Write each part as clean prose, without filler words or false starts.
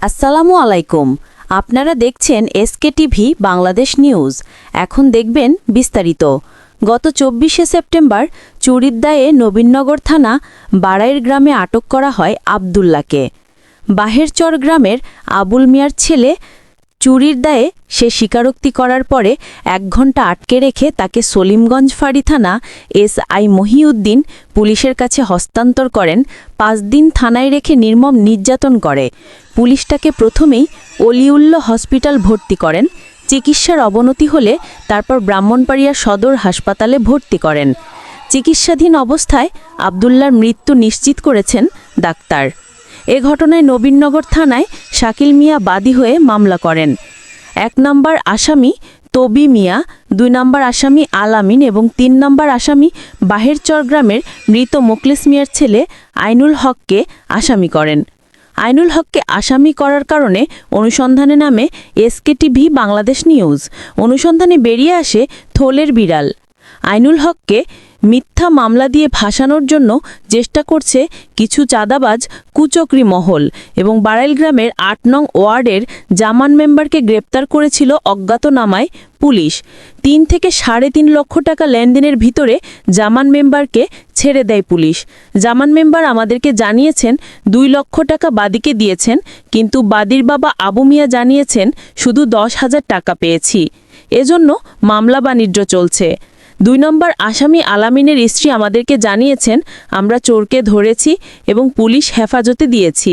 আসসালামু আলাইকুম। আপনারা দেখছেন এসকে টিভি বাংলাদেশ নিউজ। এখন দেখবেন বিস্তারিত। গত ২৪শে সেপ্টেম্বর চুরির দায়ে নবীনগর থানা বাড়াইর গ্রামে আটক করা হয় আবদুল্লাহকে। বাহেরচর গ্রামের আবুল মিয়ার ছেলে চুরির দায়ে সে স্বীকারোক্তি করার পরে ১ ঘণ্টা আটকে রেখে তাকে সলিমগঞ্জ ফাঁড়ি থানা এসআই মহিউদ্দিন পুলিশের কাছে হস্তান্তর করেন। ৫ দিন থানায় রেখে নির্মম নির্যাতন করে। পুলিশ তাকে প্রথমেই অলিউল্লাহ হসপিটাল ভর্তি করেন। চিকিৎসার অবনতি হলে তারপর ব্রাহ্মণবাড়িয়া সদর হাসপাতালে ভর্তি করেন। চিকিৎসাধীন অবস্থায় আবদুল্লাহর মৃত্যু নিশ্চিত করেছেন ডাক্তার। এ ঘটনায় নবীনগর থানায় শাকিল মিয়া বাদী হয়ে মামলা করেন। ১ নম্বর আসামি তবি মিয়া, ২ নম্বর আসামি আলামিন এবং ৩ নম্বর আসামি বাহেরচর গ্রামের মৃত মোখলেস মিয়ার ছেলে আইনুল হককে আসামি করেন। আইনুল হককে আসামি করার কারণে অনুসন্ধানে নামে এসকে টিভি বাংলাদেশ নিউজ। অনুসন্ধানে বেরিয়ে আসে থলের বিড়াল। আইনুল হককে মিথ্যা মামলা দিয়ে ফাঁসানোর জন্য চেষ্টা করছে কিছু চাঁদাবাজ কুচক্রি মহল এবং বাড়াইল গ্রামের ৮ নং ওয়ার্ডের জামান মেম্বারকে গ্রেপ্তার করেছিল অজ্ঞাতনামায় পুলিশ। ৩ থেকে ৩.৫ লক্ষ টাকা লেনদেনের ভিতরে জামান মেম্বারকে ছেড়ে দেয় পুলিশ। জামান মেম্বার আমাদেরকে জানিয়েছেন ২ লক্ষ টাকা বাদীকে দিয়েছেন, কিন্তু বাদীর বাবা আবু মিয়া জানিয়েছেন শুধু ১০,০০০ টাকা পেয়েছি। এজন্য মামলা বাণিজ্য চলছে। ২ নম্বর আসামি আলামিনের স্ত্রী আমাদেরকে জানিয়েছেন আমরা চোরকে ধরেছি এবং পুলিশ হেফাজতে দিয়েছি।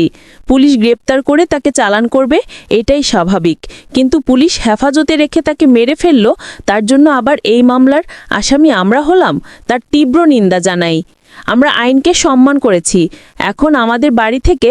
পুলিশ গ্রেপ্তার করে তাকে চালান করবে, এটাই স্বাভাবিক, কিন্তু পুলিশ হেফাজতে রেখে তাকে মেরে ফেলল, তার জন্য আবার এই মামলার আসামি আমরা হলাম, তার তীব্র নিন্দা জানাই। আমরা আইনকে সম্মান করেছি। এখন আমাদের বাড়ি থেকে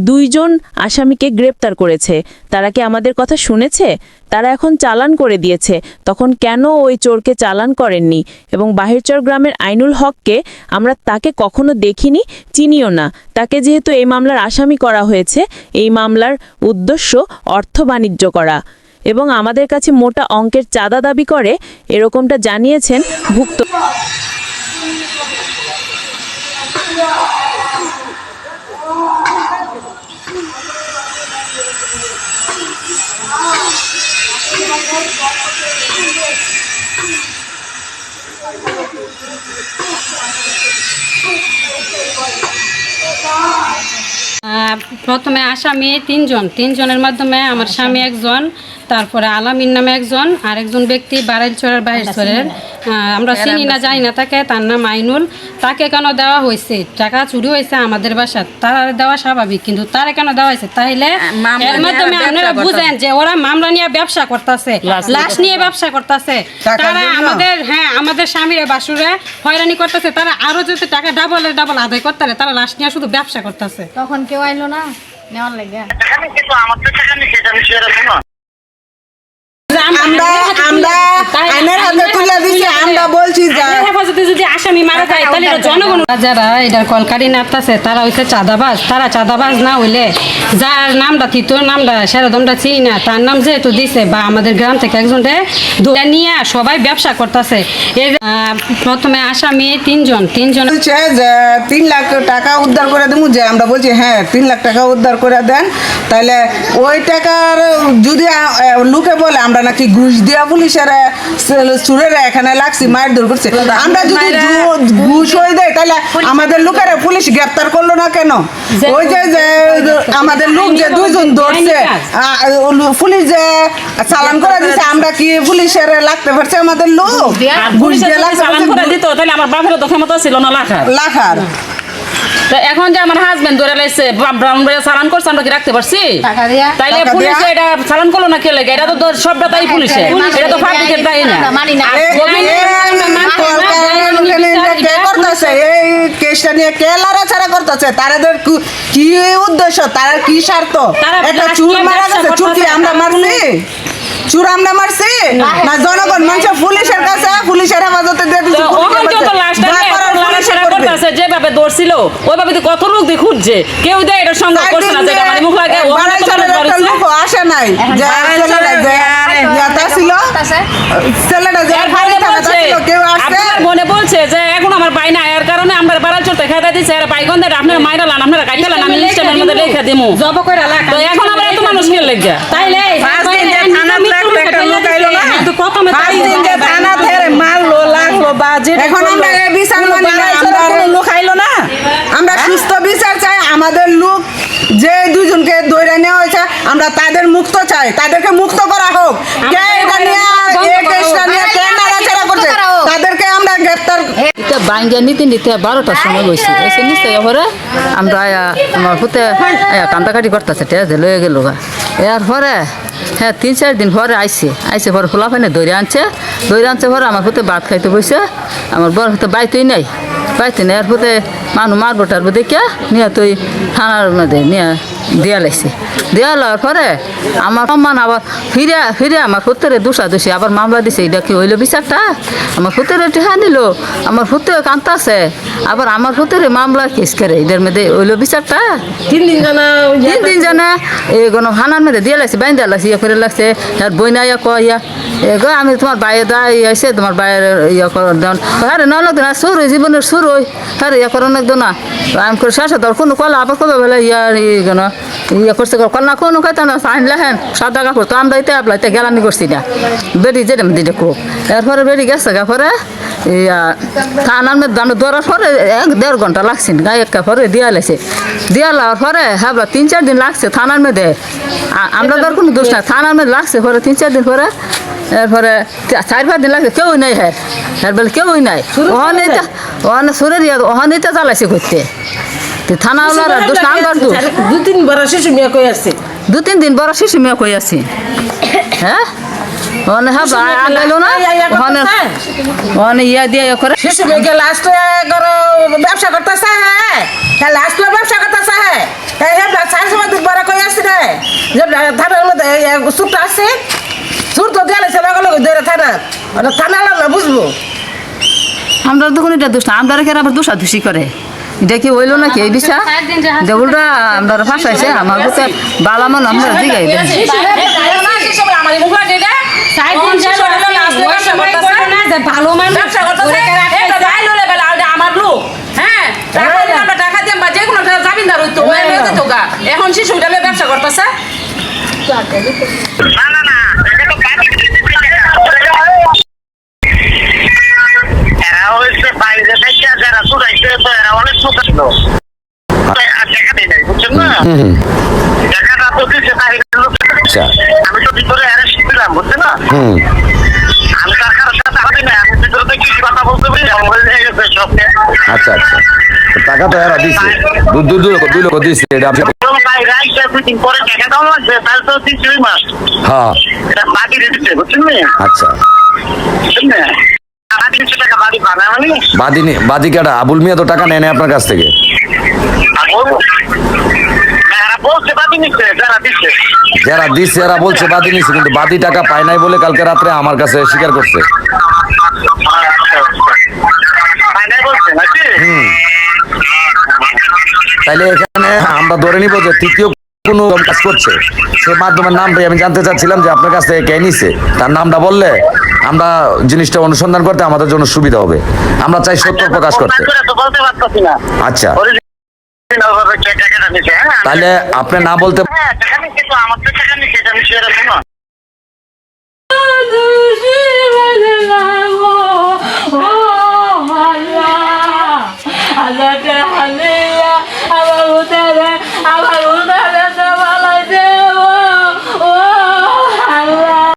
২ জন আসামিকে গ্রেপ্তার করেছে। তারা কি আমাদের কথা শুনেছে? তারা এখন চালান করে দিয়েছে। তখন কেন ওই চোরকে চালান করেননি? এবং বাহেরচর গ্রামের আইনুল হককে আমরা তাকে কখনো দেখিনি, চিনিও না। তাকে যেহেতু এই মামলার আসামি করা হয়েছে, এই মামলার উদ্দেশ্য অর্থ বাণিজ্য করা এবং আমাদের কাছে মোটা অঙ্কের চাঁদা দাবি করে, এরকমটা জানিয়েছেন ভুক্ত। প্রথমে আসামি ৩ জন, ৩ জনের মাধ্যমে আমার স্বামী ১ জন, তারপরে আলামিন নামে ১ জন, আর একজন ব্যক্তি বাড়াইলচরের বাহিরচরের, আমরা চিনি না জানি না তাকে, তার নাম আইনুল। তাকে কেন দেওয়া হয়েছে? টাকা চুরি হয়েছে আমাদের বাসার, তারা দেওয়া স্বাভাবিক, কিন্তু তারা কেন দেওয়া হয়েছে? তাইলে এর মাধ্যমে আপনারা বুঝেন যে ওরা মামলা নিয়ে ব্যবসা করতেছে, লাশ নিয়ে ব্যবসা করতেছে। তারা আমাদের স্বামীর বাসুরে হয়রানি করতেছে। তারা আরো যদি টাকা ডাবল আদায় করতে পারে, তারা লাশ নিয়ে শুধু ব্যবসা করতেছে। তখন কেউ আইলো না নেওয়ার লাগে। যারা এটার কলকারি নাড়তেছে তারা হইছে চাঁদাবাজ। তারা চাঁদাবাজ না হইলে যার নামটা তৃতীয় নামটা সেরকমটা চিনি না, তার নাম যেহেতু দিছে বা আমাদের গ্রাম থেকে একজন নিয়ে সবাই ব্যবসা করতেছে। এর প্রথমে আসামি ৩ জন বলছে যে ৩ লাখ টাকা উদ্ধার করে দেবো, যে আমরা বলছি হ্যাঁ ৩ লাখ টাকা উদ্ধার করে দেন, তাহলে ওই টাকার যদি লোকে বলে আমরা নাকি ঘুষ দিয়া পুলিশের চুরেরা এখানে লাগছি মায়ের দূর করছে, আমরা যদি ঘুষ হয়ে দেয় তাহলে আমাদের লোকেরা পুলিশ গ্রেপ্তার করলো না কেন? ওই যে আমাদের লোক যে ২ জন ধরছে, পুলিশ যে চালান করে দিচ্ছে, আমরা কি পুলিশের লাগতে পারছে? আমাদের লোক ঘুষ দিয়ে চালান করে দিত, তাহলে আমার বাপের দোকান মতো ছিল না লাখার। এখন যে আমার হাজবেন্ড ধরে লাইছে ব্রাউনবাড়িয়া চালান করছে, আমরা কি রাখতে পারছি? তাইলে পুলিশে এটা চালান করলো না কে লাগে? এটা তো সবটা তাই পুলিশে, এটা তো পাবলিকের দায়ী না। এই কেসটা নিয়ে কে লড়াছাড়া করতেছে? তাদের কি উদ্দেশ্য, তার কি স্বার্থ? একটা চুর মারা গেছে, চুর কি আমরা মারছি? চুর আমরা মারছি না? জনগণ মানুষের পুলিশের কাছে, পুলিশের হেফাজতে দিয়ে দিচ্ছে। যেভাবে দৌড়ছিল ওইভাবে কত লোক দিয়ে খুঁজছে, কেউ দেয় এটার সঙ্গে করছে না, যেটা মানে মুখ লাগে আসে নাই মনে বলছে যে এখন আমার পাই না, এর কারণে আমরা বাড়াল চলতে খাইতে দিচ্ছে, এরা পাইগন দেয় আপনারা মাইরা লান, আপনারা কাইতে লান, আমি লিস্টের মধ্যে লেখা দিমু। এখন আমরা মানুষ কে লেগে তাইলে পাঁচ দিন যে থানার লাগলো একটা লোক আইলো না প্রথমে পাঁচ দিন যে থানা ধরে মারলো লাগলো বা এখন আমরা এই বিচার মানি না, আমরা কোনো লোক আইলো না আমরা সুস্থ বিচার চাই আমাদের লোক যে দুজনকে ধরে নেওয়া হয়েছে আমরা তাদের মুক্ত চাই তাদেরকে মুক্ত করা হোক কে এটা নিয়ে এই কেসটা নিয়ে কে নাড়াচাড়া করছে তাদেরকে আমরা গ্রেফতার এটা বাইঙ্গা নিতে নিতে 12টার সময় বসছি এসে নিচে পরে আমরা আমার হতে কান্দাকাটি করতেছে টেজে লয়ে গেল গা এরপরে হ্যাঁ 3-4 দিন পরে আইসে পরে খোলা পাইনে দৌড়ে আনছে পরে আমার হতে ভাত খাইতে বসে আমার বড় হতে বাইতেই নাই এর হতে মানুষ মারবো টারবো দেখে নিয়ে তুই থানার মধ্যে নিয়ে দেয়া লাগছে দেওয়া লওয়ার পরে আমার সম্মান আবার ফিরে আমার ফুতেরে দোষাদোষি আবার মামলা দিছে এটা কি হইলো বিচারটা আমার ফুতেরে টেহা নিল আমার ফুতে কান্তাছে আবার আমার ফুতেরে মামলা কেস করে এটার মধ্যে হইলো বিচারটা 3 দিন জানা এই কোনো হানার মধ্যে দিয়ে লাগছে বাইন্দা লাগছে ইয়ে করে লাগছে আর বইনা ইয়া কয়া গো আমি তোমার বাইরে দাঁড়াই আইসে তোমার বাইরে ইয়া করার দেন আরে না লাগতো না শুরু জীবনের শুরু আরে ইয়া করার লাগতো না আমি করে শেষ তোর কোনো কলা আবার কবে বেলা ইয়া করছে কল না কোনো খাইতো না আনলে হ্যাঁ সাদা কাপড় তো আমরা এতে আপলাইতে গেলানি করছি না বেরি যেটা দিতে খুব এরপরে বেরি গেছে গা পরে থানার মধ্যে আমরা দৌড়ার পরে 1.5 ঘন্টা লাগছে না একটা পরে দিয়া লাগছে দিয়া লওয়ার পরে হ্যাঁ 3-4 দিন লাগছে থানার মধ্যে আমরা ধর কোনো দোষ না থানার মধ্যে লাগছে পরে 3-4 দিন পরে এরপরে 4-5 দিন লাগছে কেউই নাই হ্যাঁ বলে কেউই নাই ওখানে সুরের ওখানেই তো চালাইছে করতে থানা দোষ নাম ধর 2-3 দিন বড় শিশু মেয়ে কই আসছে 2-3 দিন বড় শিশু মেয়ে কই আছি হ্যাঁ ওখানে হ্যাঁ আগাইলো না ওখানে ইয়া দিয়ে করে শিশু মেয়েকে লাস্ট করো ব্যবসা করতেছে হ্যাঁ লাস্ট ব্যবসা করতেছে হ্যাঁ হ্যাঁ 4 দিন বড় কই আসছে রে যে থানার মধ্যে সুরটা আছে সুর তো গেলেছে লগে ধরে থানা না বুঝবো আমরা তখন এটা দোষ না আমরা আবার দোষাদোষি করে এটা কি হইলো নাকি এই বিষয় দেবুলরা আমরা ফাঁসাইছে আমার কাছে বালামান আমরা জিগাই দেন ভালো মানুষ আমার লোক হ্যাঁ টাকা দিয়ে যে কোনো জামিনদার হইতো এখন শিশু ব্যবসা করতেছে এরা হচ্ছে বাইরে থেকে যারা চুরাইছে তো এরা অনেক লোক ছিল টাকা দেয় নাই বুঝছেন না টাকাটা তো দিচ্ছে বাইরের লোক আমি তো ভিতরে অ্যারেস্ট ছিলাম বুঝছেন না আমি তার কারোর সাথে টাকা দিই না আমি ভিতরে থেকে কিছু কথা বলতে পারি হয়ে গেছে সব আচ্ছা টাকা তো এরা দিছে 2 লক্ষ দিছে এটা আপনি বাইরে আইসা 2 দিন পরে টাকা দেওয়া লাগছে তাহলে তো 3 মাস হ্যাঁ এটা বাকি দিচ্ছে বুঝছেন না আচ্ছা বুঝছেন না বাদি কাটা আবুল মিয়া তো টাকা নেয় না আপনার কাছ থেকে যারা দিচ্ছে এরা বলছে বাদি নিচ্ছে কিন্তু বাদি টাকা পায় নাই বলে কালকে রাত্রে আমার কাছে স্বীকার করছে তাইলে এখানে আমরা ধরে নিব যে তৃতীয় কোনো কাজ করছে সে মাধ্যমের নামটাই আমি জানতে চাচ্ছিলাম যে আপনার কাছ থেকে কে নিছে তার নামটা বললে আমরা জিনিসটা অনুসন্ধান করতে আমাদের জন্য সুবিধা হবে আমরা চাই সত্য প্রকাশ করতে আচ্ছা তাহলে আপনি না বলতে